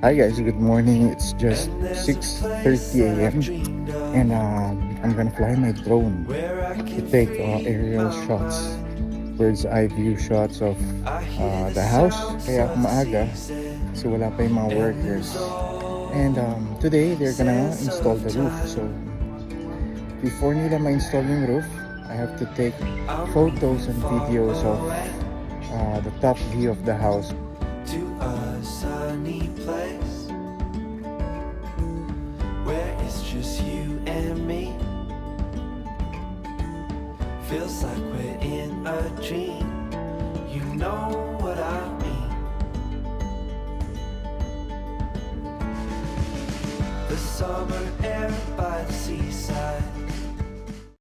Hi guys, good morning. It's just 6:30 a.m. and I'm gonna fly my drone to take aerial shots, bird's eye view shots of the house. Kaya ako maaga kasi wala pa yung mga workers. And today they're gonna install the roof. So before nila ma-install yung roof, I have to take photos and videos of the top view of the house. To a sunny place where it's just you and me. Feels like we're in a dream. You know what I mean. The summer air by the seaside,